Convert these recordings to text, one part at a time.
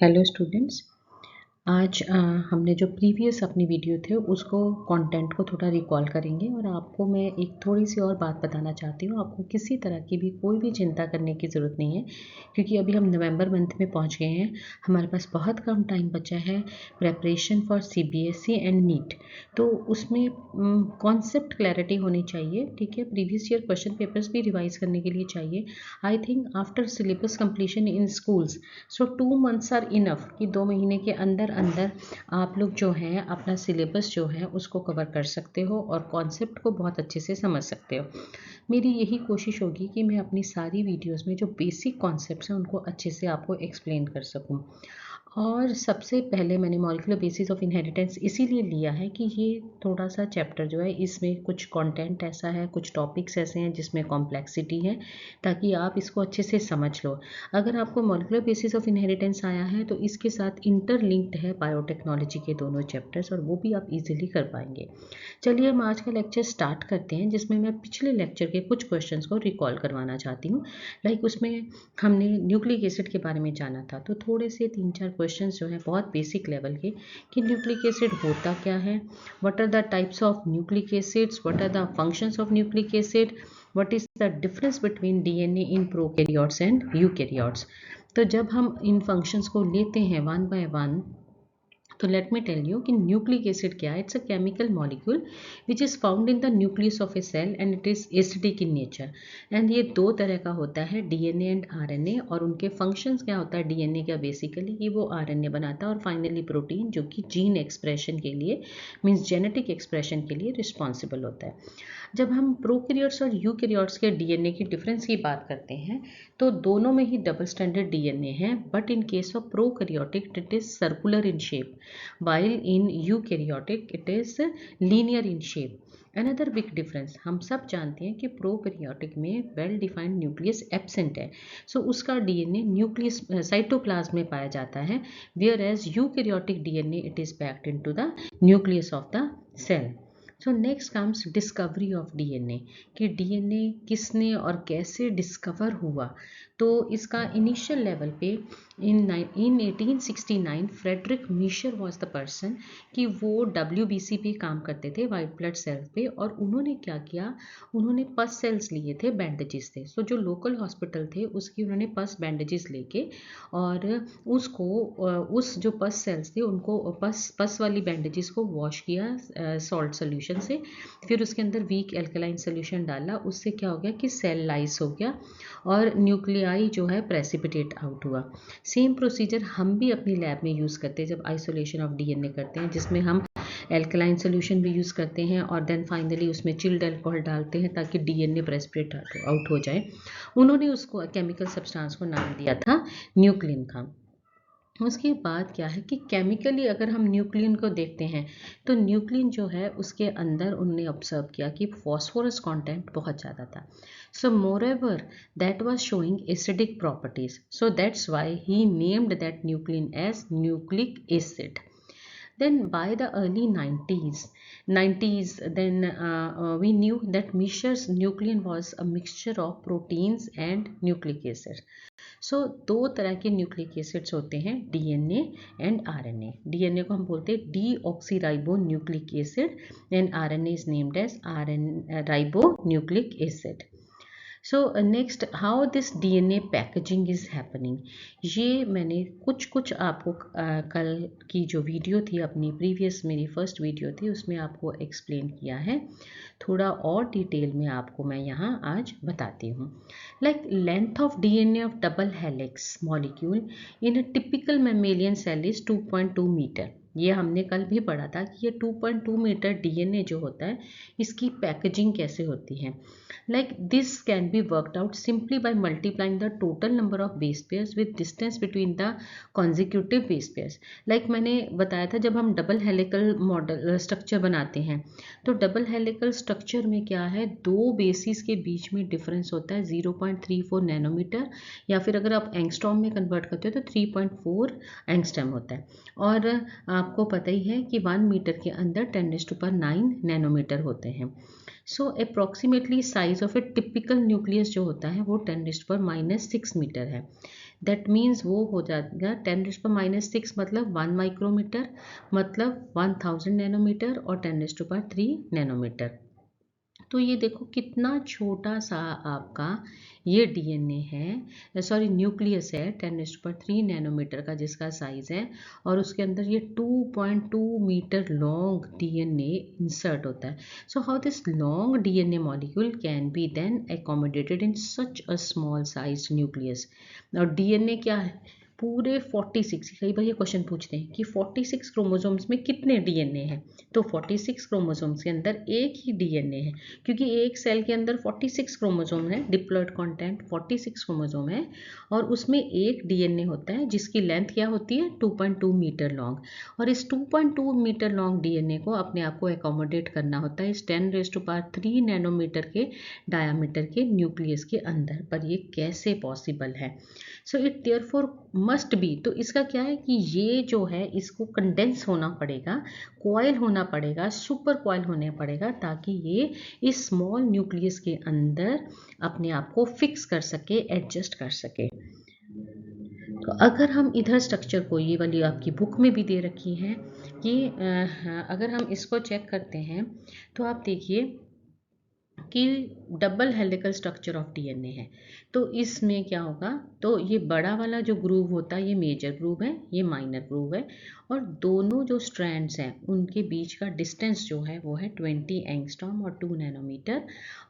Hello students. आज हमने जो प्रीवियस अपनी वीडियो थे उसको कंटेंट को थोड़ा रिकॉल करेंगे और आपको मैं एक थोड़ी सी और बात बताना चाहती हूँ। आपको किसी तरह की भी कोई भी चिंता करने की ज़रूरत नहीं है, क्योंकि अभी हम नवंबर मंथ में पहुँच गए हैं। हमारे पास बहुत कम टाइम बचा है preparation for CBSE and NEET. तो उसमें कॉन्सेप्ट क्लैरिटी होनी चाहिए, ठीक है। प्रीवियस ईयर क्वेश्चन पेपर्स भी रिवाइज करने के लिए चाहिए। I think after syllabus completion in schools, so 2 months are enough कि 2 महीने के अंदर अंदर आप लोग जो हैं अपना सिलेबस जो है उसको कवर कर सकते हो और कॉन्सेप्ट को बहुत अच्छे से समझ सकते हो। मेरी यही कोशिश होगी कि मैं अपनी सारी वीडियोस में जो बेसिक कॉन्सेप्ट्स हैं उनको अच्छे से आपको एक्सप्लेन कर सकूं। और सबसे पहले मैंने मॉलिक्यूलर बेसिस ऑफ इनहेरिटेंस इसीलिए लिया है कि ये थोड़ा सा चैप्टर जो है इसमें कुछ कंटेंट ऐसा है, कुछ टॉपिक्स ऐसे हैं जिसमें कॉम्प्लेक्सिटी है, ताकि आप इसको अच्छे से समझ लो। अगर आपको मॉलिक्यूलर बेसिस ऑफ इनहेरिटेंस आया है तो इसके साथ इंटरलिंक्ड है बायोटेक्नोलॉजी के दोनों चैप्टर्स, और वो भी आप इजीली कर पाएंगे। चलिए हम आज का लेक्चर स्टार्ट करते हैं, जिसमें मैं पिछले लेक्चर के कुछ क्वेश्चंस को रिकॉल करवाना चाहती हूँ। लाइक उसमें हमने न्यूक्लिक एसिड के बारे में जाना था, तो थोड़े से 3-4 क्वेश्चंस जो हैं बहुत बेसिक लेवल के, कि न्यूक्लिक एसिड होता क्या है, what are the types of nucleic acids, what are the functions of nucleic acid, what is the difference between DNA in prokaryotes and eukaryotes. तो जब हम इन फंक्शंस को लेते हैं वन बाय वन, तो लेट मी टेल यू कि nucleic acid क्या है। It's a chemical molecule which is found in the nucleus of a cell and it is acidic in nature. And ये दो तरह का होता है, डीएनए एंड आरएनए। और उनके फंक्शंस क्या होता है डीएनए का, बेसिकली कि वो आरएनए बनाता है, और फाइनली प्रोटीन जो कि जीन एक्सप्रेशन के लिए, मीन्स जेनेटिक एक्सप्रेशन के लिए रिस्पॉन्सिबल होता है। जब हम प्रोकैरियोट्स और यूकैरियोट्स के डीएनए की डिफरेंस की बात करते हैं, तो दोनों में ही डबल स्टैंडर्ड डीएनए है, but in case of prokaryotic it is circular in shape, while in eukaryotic it is linear in shape. Another big difference, हम सब जानते हैं कि प्रोकैरियोटिक में वेल डिफाइंड न्यूक्लियस एब्सेंट है, सो उसका डीएनए न्यूक्लियस साइटोप्लाज्म में पाया जाता है, whereas eukaryotic DNA it is packed into the nucleus of the cell. So next comes discovery of DNA, कि डीएनए किसने और कैसे डिस्कवर हुआ। तो इसका इनिशियल लेवल पे इन 1869 फ्रेडरिक मीशर वॉज द पर्सन, कि वो WBC पे काम करते थे, वाइट ब्लड सेल्स पे, और उन्होंने क्या किया, उन्होंने पस सेल्स लिए थे, बैंडेजेस थे। सो जो लोकल हॉस्पिटल थे उसकी उन्होंने पस बैंडेजेस लेके और उसको उस जो पस सेल्स थे उनको पस वाली बैंडेजेस को वॉश किया सॉल्ट सोल्यूशन से, फिर उसके अंदर वीक एल्कलाइन सोल्यूशन डाला, उससे क्या हो गया कि सेल लाइस हो गया और न्यूक्लियाई जो है प्रेसिपिटेट आउट हुआ। सेम प्रोसीजर हम भी अपनी लैब में यूज़ करते हैं जब आइसोलेशन ऑफ डीएनए करते हैं, जिसमें हम एल्कलाइन सोल्यूशन भी यूज़ करते हैं और देन फाइनली उसमें चिल्ड अल्कोहल डालते हैं ताकि डीएनए प्रेसिपिटेट आउट हो जाए। उन्होंने उसको केमिकल सब्सटेंस को नाम दिया था न्यूक्लिन का। उसके बाद क्या है कि केमिकली अगर हम न्यूक्लियन को देखते हैं, तो न्यूक्लियन जो है उसके अंदर उन्होंने ऑब्जर्व किया कि फॉस्फोरस कंटेंट बहुत ज़्यादा था। So moreover that was showing acidic properties, so that's why he named that nuclein as nucleic acid. Then by the early 90s, then we knew that Mischur's nucleon was a mixture of proteins and nucleic acid. सो दो तरह के nucleic acids होते हैं, DNA and RNA. DNA को हम बोलते हैं deoxyribo nucleic acid and RNA is named as ribo nucleic acid. So next, how this DNA packaging is happening, ये मैंने कुछ आपको कल की जो वीडियो थी अपनी प्रीवियस, मेरी फर्स्ट वीडियो थी, उसमें आपको एक्सप्लेन किया है। थोड़ा और डिटेल में आपको मैं यहाँ आज बताती हूँ। Like length of DNA of double helix molecule in a typical mammalian cell is 2.2 metre. ये हमने कल भी पढ़ा था कि ये 2.2 मीटर डीएनए जो होता है इसकी पैकेजिंग कैसे होती है। Like this can be worked out simply by multiplying the total number of base pairs with distance between the consecutive base pairs. Like मैंने बताया था जब हम डबल हेलिकल मॉडल स्ट्रक्चर बनाते हैं, तो डबल हेलिकल स्ट्रक्चर में क्या है, दो बेसिस के बीच में डिफरेंस होता है 0.34 नैनोमीटर, या फिर अगर आप एंगस्ट्रॉम में कन्वर्ट करते हो तो 3.4 एंगस्ट्रॉम होता है। और आपको पता ही है कि 1 मीटर के अंदर 10⁹ नैनोमीटर होते हैं। So approximately size of a typical nucleus जो होता है वो 10⁻⁻6 मीटर है। दैट मीन्स वो हो जाएगा 10⁻⁻⁶ मतलब 1 माइक्रोमीटर, मतलब 1000 नैनोमीटर, और 10⁻³ नैनोमीटर। तो ये देखो कितना छोटा सा आपका ये डीएनए है, सॉरी न्यूक्लियस है, 10⁻³ नैनोमीटर का जिसका साइज है, और उसके अंदर ये 2.2 मीटर लॉन्ग डीएनए इंसर्ट होता है। So how this long DNA molecule can be then accommodated in such a small size nucleus. और डीएनए क्या है, पूरे 46, कई बार ये क्वेश्चन पूछते हैं कि 46 क्रोमोसोम्स में कितने डीएनए हैं, तो 46 क्रोमोसोम्स के अंदर एक ही डीएनए है, क्योंकि एक सेल के अंदर 46 क्रोमोसोम है, डिप्लॉइड कंटेंट 46 क्रोमोसोम है, और उसमें एक डीएनए होता है जिसकी लेंथ क्या होती है 2.2 मीटर लॉन्ग, और इस 2.2 मीटर लॉन्ग डीएनए को अपने आप को एकोमोडेट करना होता है इस 10⁻³ नैनोमीटर के डायामीटर के न्यूक्लियस के अंदर। पर ये कैसे पॉसिबल है? So it therefore must be, तो इसका क्या है कि ये जो है इसको कंडेंस होना पड़ेगा, कॉइल होना पड़ेगा, सुपर कॉइल होना पड़ेगा, ताकि ये इस स्मॉल न्यूक्लियस के अंदर अपने आप को फिक्स कर सके, एडजस्ट कर सके। तो अगर हम इधर स्ट्रक्चर को, ये वाली आपकी बुक में भी दे रखी है कि अगर हम इसको चेक करते हैं तो आप देखिए कि double helical structure of DNA है। तो इसमें क्या होगा, तो ये बड़ा वाला जो ग्रूव होता है ये मेजर ग्रूव है, ये माइनर ग्रूव है, और दोनों जो स्ट्रैंड्स हैं उनके बीच का डिस्टेंस जो है वो है 20 एंगस्ट्रॉम और 2 नैनोमीटर।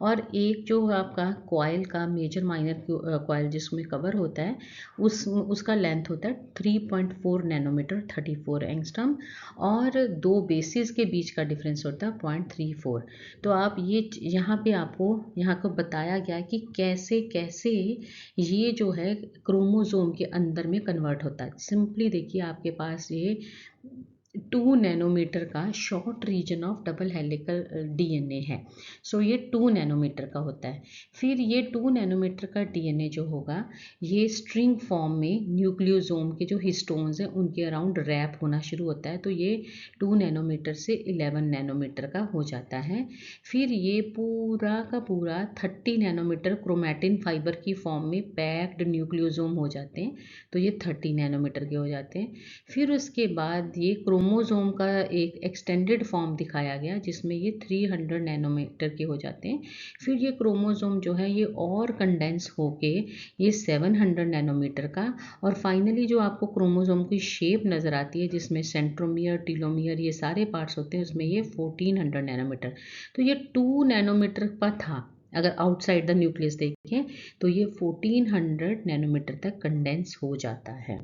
और एक जो आपका कॉइल का मेजर माइनर कॉइल जिसमें कवर होता है उसका लेंथ होता है 3.4 नैनोमीटर 34 एंगस्ट्रॉम, और दो बेसिस के बीच का डिफरेंस होता है 0.34। तो आप ये यहाँ पे आपको यहाँ को बताया गया है कि कैसे कैसे ये जो है क्रोमोसोम के अंदर में कन्वर्ट होता है। सिंपली देखिए आपके पास ये 2 नैनोमीटर का short region of double helical DNA है। सो ये 2 नैनोमीटर का होता है। फिर ये 2 नैनोमीटर का डीएनए जो होगा ये स्ट्रिंग फॉर्म में न्यूक्लियोसोम के जो हिस्टोन्स हैं उनके अराउंड रैप होना शुरू होता है। तो ये 2 नैनोमीटर से 11 नैनोमीटर का हो जाता है। फिर ये पूरा का पूरा 30 नैनोमीटर क्रोमैटिन फाइबर की फॉर्म में पैक्ड न्यूक्लियोसोम हो जाते हैं। तो ये 30 नैनोमीटर के हो जाते हैं। फिर उसके बाद ये क्रोमोसोम का एक एक्सटेंडेड फॉर्म दिखाया गया जिसमें ये 300 नैनोमीटर के हो जाते हैं। फिर ये क्रोमोसोम जो है ये और कंडेंस होके ये 700 नैनोमीटर का, और फाइनली जो आपको क्रोमोसोम की शेप नज़र आती है जिसमें सेंट्रोमियर टीलोमियर ये सारे पार्ट्स होते हैं उसमें ये 1400 नैनोमीटर। तो ये 2 नैनोमीटर का था, अगर आउटसाइड द न्यूक्लियस देखें तो ये 1400 नैनोमीटर तक कंडेंस हो जाता है।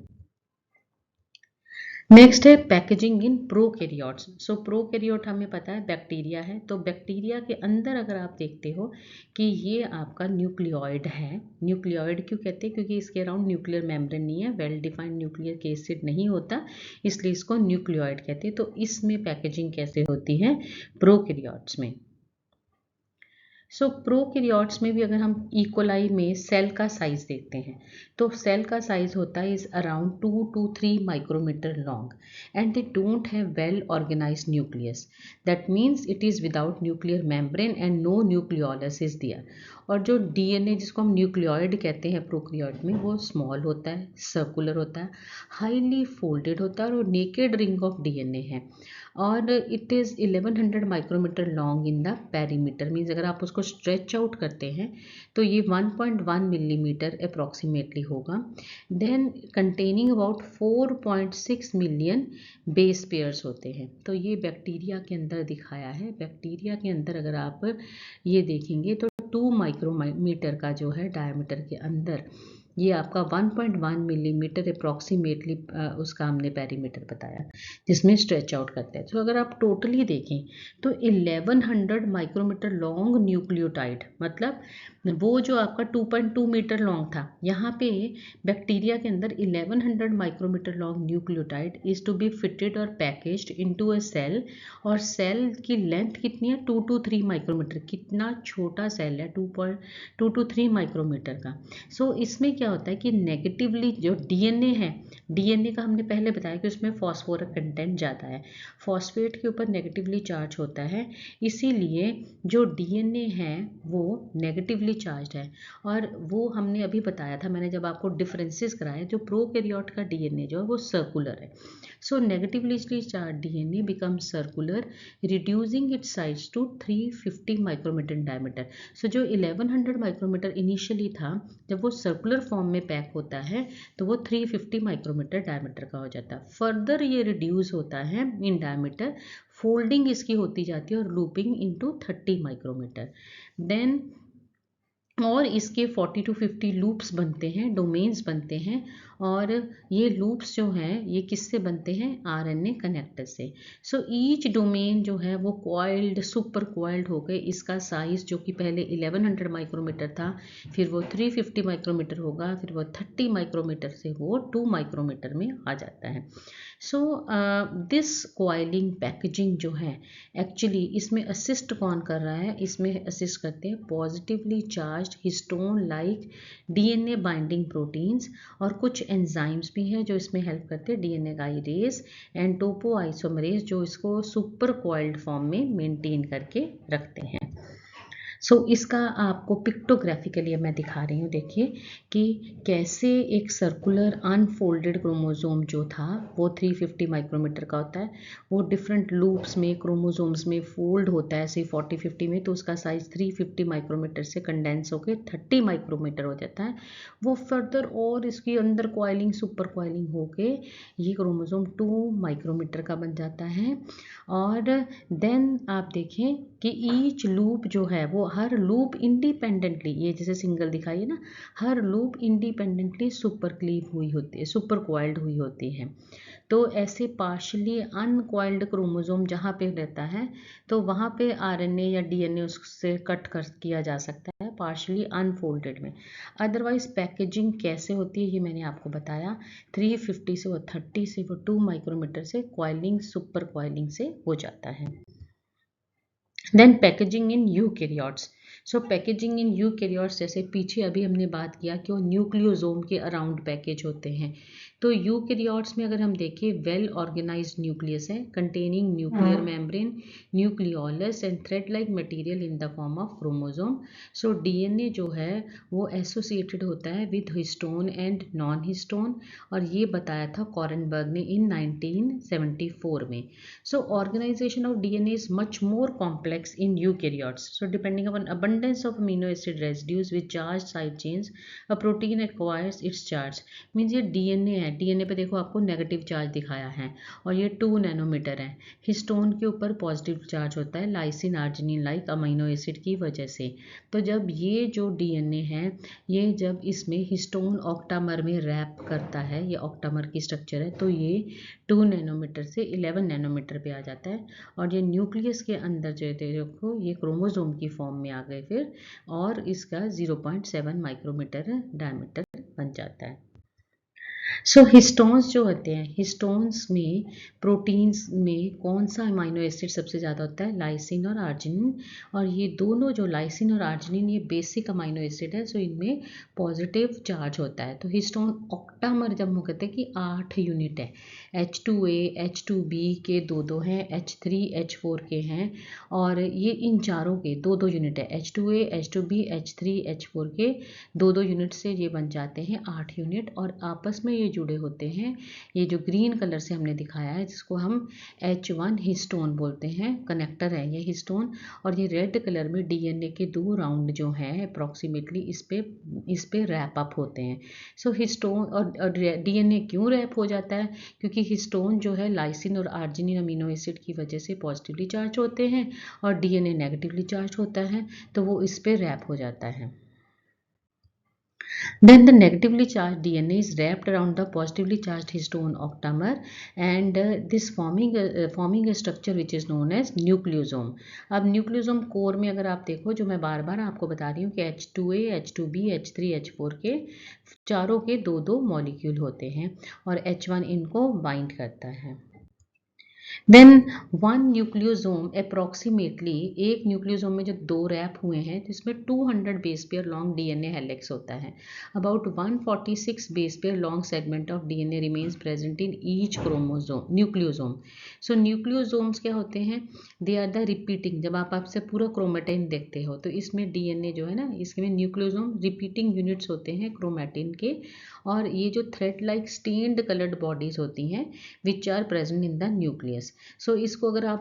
नेक्स्ट है packaging in prokaryotes. So prokaryote हमें पता है बैक्टीरिया है, तो बैक्टीरिया के अंदर अगर आप देखते हो कि ये आपका न्यूक्लियोइड है। न्यूक्लियोइड क्यों कहते हैं, क्योंकि इसके अराउंड न्यूक्लियर मेम्ब्रेन नहीं है, वेल डिफाइंड न्यूक्लियर एसिड नहीं होता, इसलिए इसको न्यूक्लियोइड कहते हैं। तो इसमें पैकेजिंग कैसे होती है प्रोकैरियोट्स में। सो प्रोकैरियोट्स में भी अगर हम इकोलाई में सेल का साइज देखते हैं तो सेल का साइज होता है is around 2 to 3 micrometre long, and they don't have well organised nucleus, that means it is without nuclear membrane and no nucleolus is there. और जो डीएनए जिसको हम न्यूक्लियोइड कहते हैं प्रोकैरियोट में वो स्मॉल होता है, सर्कुलर होता है, हाईली फोल्डेड होता है, और नेकेड रिंग ऑफ डीएनए है, और it is 1100 micrometre long in the perimeter. Means अगर आप उसको स्ट्रेच आउट करते हैं तो ये 1.1 मिलीमीटर अप्रॉक्सीमेटली होगा। Then containing about 4.6 million base pairs होते हैं। तो ये बैक्टीरिया के अंदर दिखाया है। बैक्टीरिया के अंदर अगर आप ये देखेंगे तो 2 माइक्रोमीटर का जो है डायमीटर के अंदर ये आपका 1.1 मिलीमीटर अप्रॉक्सीमेटली उसका हमने पेरीमीटर बताया जिसमें स्ट्रेच आउट करते हैं। तो अगर आप टोटली देखें तो 1100 माइक्रोमीटर लॉन्ग न्यूक्लियोटाइड, मतलब वो जो आपका 2.2 मीटर लॉन्ग था, यहाँ पे बैक्टीरिया के अंदर 1100 micrometre long nucleotide is to be fitted और पैकेज्ड इनटू अ सेल, और सेल की लेंथ कितनी है 2 to 3 माइक्रोमीटर। कितना छोटा सेल है 2 to 3 माइक्रोमीटर का। सो इसमें क्या होता है कि नेगेटिवली जो डीएनए है डीएनए का हमने पहले बताया कि उसमें फॉस्फोरस कंटेंट ज़्यादा है, फॉस्फेट के ऊपर नेगेटिवली चार्ज होता है, इसीलिए जो डीएनए है वो नेगेटिवली चार्ज है। और वो हमने अभी बताया था, मैंने जब आपको डिफरेंसेस कराया, जो प्रोकैरियोट का डीएनए जो है वो सर्कुलर है। So negatively charge DNA become circular, reducing its size to 350 micrometre diameter. So जो 1100 माइक्रोमीटर इनिशियली था, जब वो सर्कुलर फॉर्म में पैक होता है तो वो 350 माइक्रोमीटर डायमीटर का हो जाता है। फर्दर ये रिड्यूस होता है इन डायमीटर, फोल्डिंग इसकी होती जाती है और लूपिंग इनटू 30 माइक्रोमीटर। देन और इसके 40 to 50 लूप्स बनते हैं, डोमेन्स बनते हैं, और ये लूप्स जो हैं ये किससे बनते हैं, आरएनए कनेक्टर से। सो ईच डोमेन जो है वो कॉइल्ड, सुपर कॉइल्ड हो गए, इसका साइज जो कि पहले 1100 माइक्रोमीटर था, फिर वो 350 माइक्रोमीटर होगा, फिर वो 30 माइक्रोमीटर से वो 2 माइक्रोमीटर में आ जाता है। सो दिस कॉइलिंग पैकेजिंग जो है, एक्चुअली इसमें असिस्ट कौन कर रहा है, इसमें असिस्ट करते हैं positively charge histone like DNA binding proteins, और कुछ एंजाइम्स भी हैं जो इसमें हेल्प करते हैं, डीएनए गाइडेज एंड टोपोआइसोमरेज, जो इसको सुपर कॉइल्ड फॉर्म में मेंटेन करके रखते हैं। सो इसका आपको पिक्टोग्राफिकली मैं दिखा रही हूँ, देखिए कि कैसे एक सर्कुलर अनफोल्डेड क्रोमोसोम जो था वो 350 माइक्रोमीटर का होता है, वो डिफरेंट लूप्स में क्रोमोसोम्स में फोल्ड होता है ऐसे 40-50 में, तो उसका साइज 350 माइक्रोमीटर से कंडेंस होकर 30 माइक्रोमीटर हो जाता है। वो फर्दर और इसके अंदर कॉइलिंग, सुपर कॉइलिंग होके ये क्रोमोसोम 2 माइक्रोमीटर का बन जाता है। और देन आप देखें कि ईच लूप जो है वो हर लूप इंडिपेंडेंटली, ये जैसे सिंगल दिखाई है ना, हर लूप इंडिपेंडेंटली सुपर क्लीव हुई होती है, सुपर कॉइल्ड हुई होती है। तो ऐसे पार्शली अनकॉइल्ड क्रोमोसोम जहाँ पे रहता है तो वहाँ पे आरएनए या डीएनए उससे कट कर किया जा सकता है पार्शली अनफोल्डेड में। अदरवाइज पैकेजिंग कैसे होती है ये मैंने आपको बताया, 350 से वो 30 से वो 2 माइक्रोमीटर से कॉइलिंग, सुपर कॉइलिंग से हो जाता है। Then packaging in eukaryotes. So packaging in eukaryotes, जैसे पीछे अभी हमने बात किया कि वो न्यूक्लियोसोम के अराउंड पैकेज होते हैं, तो यूकैरियोट्स में अगर हम देखें वेल ऑर्गेनाइज्ड न्यूक्लियस है containing nuclear membrane, nucleolus and thread like material in the form of chromosome. So DNA जो है वो एसोसिएटेड होता है with histone and non histone, और ये बताया था कॉरेनबर्ग ने इन 1974 में। So organization of DNA is much more complex in eukaryotes. So depending upon abundance of amino acid residues with charged side chains, a protein acquires its charge. Means ये DNA है, DNA पे देखो आपको नेगेटिव चार्ज दिखाया है और ये 2 nanometre है। हिस्टोन के ऊपर पॉजिटिव चार्ज होता है lysine arginine like amino acid की वजह से। तो जब ये जो DNA है, ये जब इसमें हिस्टोन ऑक्टामर में रैप करता है, ये ऑक्टामर की स्ट्रक्चर है, तो ये 2 नैनोमीटर से 11 नैनोमीटर पे आ जाता है, और ये न्यूक्लियस के अंदर जो देखो ये क्रोमोसोम की फॉर्म में आ गए फिर, और इसका 0.7 माइक्रोमीटर डायमीटर बन जाता है। सो हिस्टोन्स जो होते हैं, हिस्टोन्स में प्रोटीन्स में कौन सा अमीनो एसिड सबसे ज़्यादा होता है, लाइसिन और आर्जिनिन, और ये दोनों जो लाइसिन और आर्जिनिन ये बेसिक अमीनो एसिड है, सो इनमें पॉजिटिव चार्ज होता है। तो हिस्टोन ऑक्टामर जब हम कहते हैं कि 8 यूनिट है, H2A H2B के 2-2 हैं, H3 H4 के हैं, और ये इन चारों के 2-2 यूनिट है, H2A H2B H3 H4 के 2-2 यूनिट से ये बन जाते हैं 8 यूनिट, और आपस में ये जुड़े होते हैं। ये जो ग्रीन कलर से हमने दिखाया है जिसको हम H1 हिस्टोन बोलते हैं, कनेक्टर है ये हिस्टोन, और ये रेड कलर में डीएनए के 2 राउंड जो हैं अप्रॉक्सीमेटली इस पे रैप अप होते हैं। सो हिस्टोन और डीएनए क्यों रैप हो जाता है, क्योंकि हिस्टोन जो है लाइसिन और आर्जिनिन अमीनो एसिड की वजह से पॉजिटिवली चार्ज होते हैं और डीएनए नेगेटिवली चार्ज होता है, तो वो इस पे रैप हो जाता है। Then the negatively charged DNA is wrapped around the positively charged histone octamer, and this forming a structure which is known as nucleosome. अब nucleosome core में अगर आप देखो, जो मैं बार बार आपको बता रही हूँ कि H2A H2B H3 H4 के चारों के 2-2 मॉलिक्यूल होते हैं और H1 इनको बाइंड करता है। देन वन न्यूक्लियोसोम अप्रॉक्सीमेटली, एक न्यूक्लियोसोम में जो 2 रैप हुए हैं तो इसमें 200 base pair long DNA helix होता है। About 146 base pair long segment of DNA remains present in each chromosome nucleosome. So nucleosomes क्या होते हैं, दे आर द रिपीटिंग, जब आप आपसे पूरा क्रोमेटिन देखते हो तो इसमें डीएनए जो है ना, इसमें न्यूक्लियोसोम रिपीटिंग यूनिट्स होते हैं क्रोमेटिन के, और ये जो thread like stained coloured bodies होती हैं which are present in the nucleus. So इसको अगर आप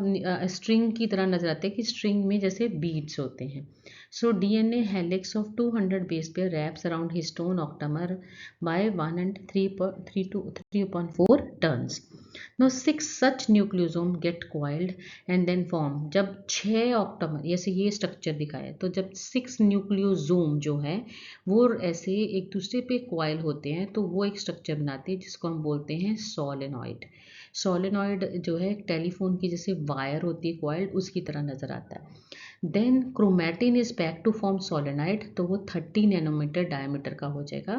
स्ट्रिंग की तरह नजर आते हैं कि स्ट्रिंग में जैसे बीड्स होते हैं। So DNA helix of 200 base pair wraps around histone octamer by 1 and 3 to 3.4 turns. No 6 such nucleosome get coiled and then form. जब 6 ऑक्टामर, जैसे ये स्ट्रक्चर दिखाया, तो जब 6 न्यूक्लियोसोम जो है वो ऐसे एक दूसरे पे क्वाइल होते हैं तो वो एक स्ट्रक्चर बनाते हैं जिसको हम बोलते हैं सोलेनॉइड। सोलेनॉइड जो है टेलीफोन की जैसे वायर होती है क्वाइल्ड, उसकी तरह नजर आता है। Then chromatin is pack to form solenoid, तो वो 30 नैनोमीटर डायमीटर का हो जाएगा।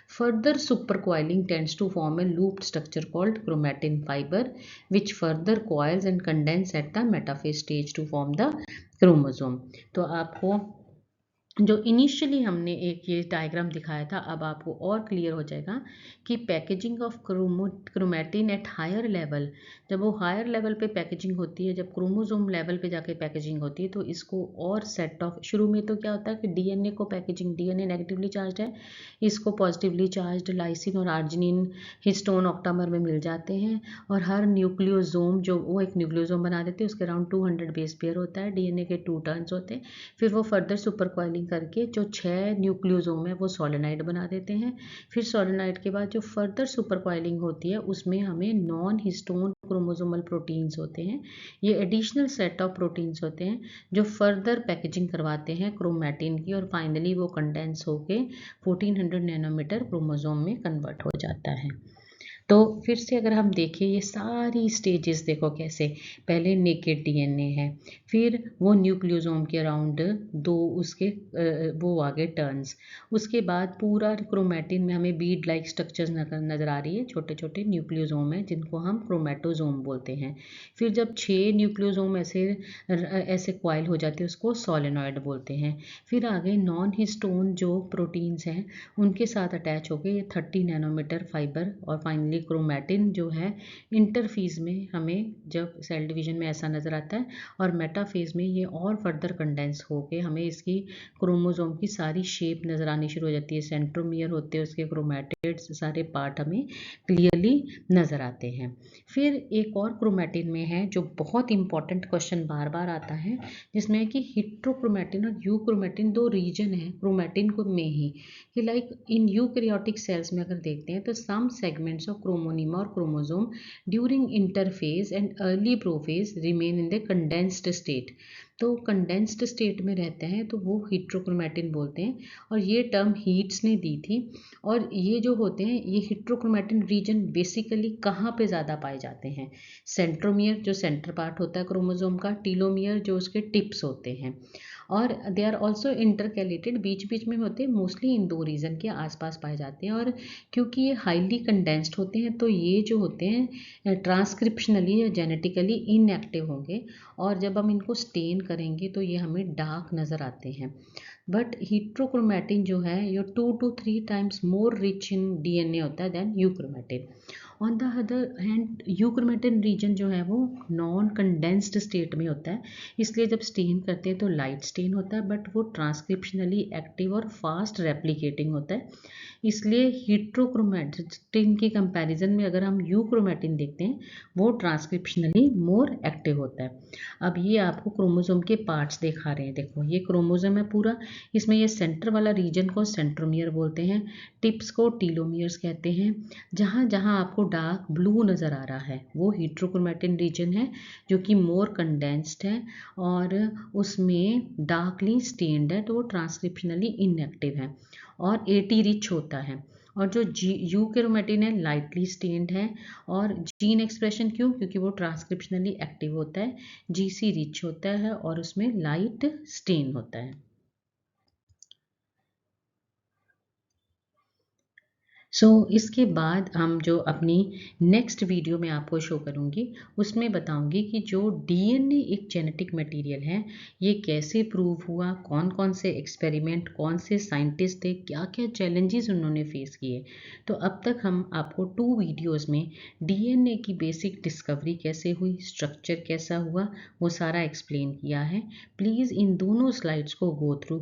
Further super coiling tends to form a looped structure called chromatin fibre which further coils and condense at the metaphase stage to form the chromosome. तो आपको जो initially हमने एक ये डायग्राम दिखाया था, अब आपको और क्लियर हो जाएगा कि packaging of chromatin at higher level, जब वो हायर लेवल पे पैकेजिंग होती है, जब क्रोमोसोम लेवल पे जाके पैकेजिंग होती है, तो इसको और सेट ऑफ, शुरू में तो क्या होता है कि डीएनए को पैकेजिंग, डीएनए नेगेटिवली चार्ज है, इसको पॉजिटिवली चार्ज लाइसिन और आर्जिनिन हिस्टोन ऑक्टामर में मिल जाते हैं, और हर न्यूक्लियोसोम जो वो एक न्यूक्लियोसोम बना देते हैं, उसके अराउंड 200 बेस पेयर होता है, डीएनए के 2 टर्न्स होते हैं। फिर वो फर्दर सुपर क्वाइलिंग करके जो 6 न्यूक्लियोसोम है वो सोलेनाइड बना देते हैं। फिर सोलेनाइड के बाद जो फर्दर सुपर क्वाइलिंग होती है उसमें हमें नॉन हिस्टोन क्रोमोसोमल प्रोटीन्स होते हैं। ये एडिशनल सेट ऑफ प्रोटीन्स होते हैं जो फर्दर पैकेजिंग करवाते हैं क्रोमैटिन की, और फाइनली वो कंडेंस होके 1400 नैनोमीटर क्रोमोसोम में कन्वर्ट हो जाता है। तो फिर से अगर हम देखें ये सारी स्टेजेस, देखो कैसे, पहले नेकेड डीएनए है, फिर वो न्यूक्लियोसोम के अराउंड 2 उसके वो आ गए टर्न्स, उसके बाद पूरा क्रोमैटिन में हमें बीड लाइक स्ट्रक्चर्स नजर आ रही है, छोटे छोटे न्यूक्लियोसोम है जिनको हम क्रोमैटोसोम बोलते हैं। फिर जब 6 न्यूक्लियोसोम ऐसे ऐसे क्वाइल हो जाते हैं उसको सोलेनॉइड बोलते हैं। फिर आगे नॉन हिस्टोन जो प्रोटीन्स हैं उनके साथ अटैच हो गए ये 30 नैनोमीटर फाइबर, और फाइनली क्रोमैटिन जो है इंटरफेज में हमें जब सेल डिवीजन में ऐसा नज़र आता है, और मेटाफेज में ये और फर्दर कंडेंस होके हमें इसकी क्रोमोसोम की सारी शेप नज़र आनी शुरू हो जाती है, सेंट्रोमियर होते हैं उसके क्रोमैटिड्स, सारे पार्ट हमें क्लियरली नज़र आते हैं। फिर एक और क्रोमैटिन में है जो बहुत इंपॉर्टेंट क्वेश्चन बार बार आता है, जिसमें है कि हिट्रोक्रोमैटिन और यूक्रोमैटिन 2 रीजन है क्रोमैटिन को में ही, कि लाइक इन यूकैरियोटिक सेल्स में अगर देखते हैं तो सम सेगमेंट्स ऑफ क्रोमोनिमा और chromosome during interphase and early prophase remain in the condensed state. तो कंडेंस्ड स्टेट में रहते हैं तो वो हिट्रोक्रोमैटिन बोलते हैं, और ये टर्म हीट्स ने दी थी। और ये जो होते हैं ये हिट्रोक्रोमैटिन रीजन बेसिकली कहाँ पे ज़्यादा पाए जाते हैं, सेंट्रोमियर जो सेंटर पार्ट होता है क्रोमोसोम का, टीलोमियर जो उसके टिप्स होते हैं, और दे आर ऑल्सो इंटरकैलेटेड, बीच बीच में होते हैं, मोस्टली इन 2 रीजन के आसपास पाए जाते हैं। और क्योंकि ये हाईली कंडेंस्ड होते हैं तो ये जो होते हैं ट्रांसक्रिप्शनली या जेनेटिकली इनएक्टिव होंगे, और जब हम इनको स्टेन करेंगे तो ये हमें डार्क नज़र आते हैं। बट हिट्रोक्रोमैटिन जो है ये 2 to 3 times more rich in DNA होता है than euchromatin. On the other hand euchromatin region जो है वो नॉन कंडेंस्ड स्टेट में होता है, इसलिए जब स्टेन करते हैं तो लाइट स्टेन होता है, बट वो ट्रांसक्रिप्शनली एक्टिव और फास्ट रेप्लिकेटिंग होता है। इसलिए हिट्रोक्रोमैटिन के कंपैरिजन में अगर हम यूक्रोमैटिन देखते हैं वो ट्रांसक्रिप्शनली मोर एक्टिव होता है। अब ये आपको क्रोमोसोम के पार्ट्स दिखा रहे हैं, देखो ये क्रोमोसोम है पूरा, इसमें ये सेंटर वाला रीजन को सेंट्रोमियर बोलते हैं, टिप्स को टीलोमियर्स कहते हैं। जहाँ जहाँ आपको डार्क ब्लू नज़र आ रहा है वो हिट्रोक्रोमैटिन रीजन है जो कि मोर कंडेंस्ड है, और उसमें डार्कली स्टेन्ड है, तो वो ट्रांसक्रिप्शनली इनएक्टिव है और एटी रिच होता है। और जो यूकेरोमैटिन है लाइटली स्टेन्ड है, और जीन एक्सप्रेशन क्यों, क्योंकि वो ट्रांसक्रिप्शनली एक्टिव होता है, जीसी रिच होता है, और उसमें लाइट स्टेन होता है। इसके बाद हम जो अपनी नेक्स्ट वीडियो में आपको शो करूँगी, उसमें बताऊँगी कि जो डीएनए एक जेनेटिक मटेरियल है, ये कैसे प्रूव हुआ, कौन-कौन से एक्सपेरिमेंट, कौन से साइंटिस्ट थे, क्या-क्या चैलेंजेस उन्होंने फेस किए। तो अब तक हम आपको 2 वीडियोज़ में डीएनए की बेसिक डिस्कवरी कैसे हुई, स्ट्रक्चर कैसा हुआ, वो सारा एक्सप्लेन किया है। प्लीज़ इन दोनों स्लाइड्स को गो थ्रू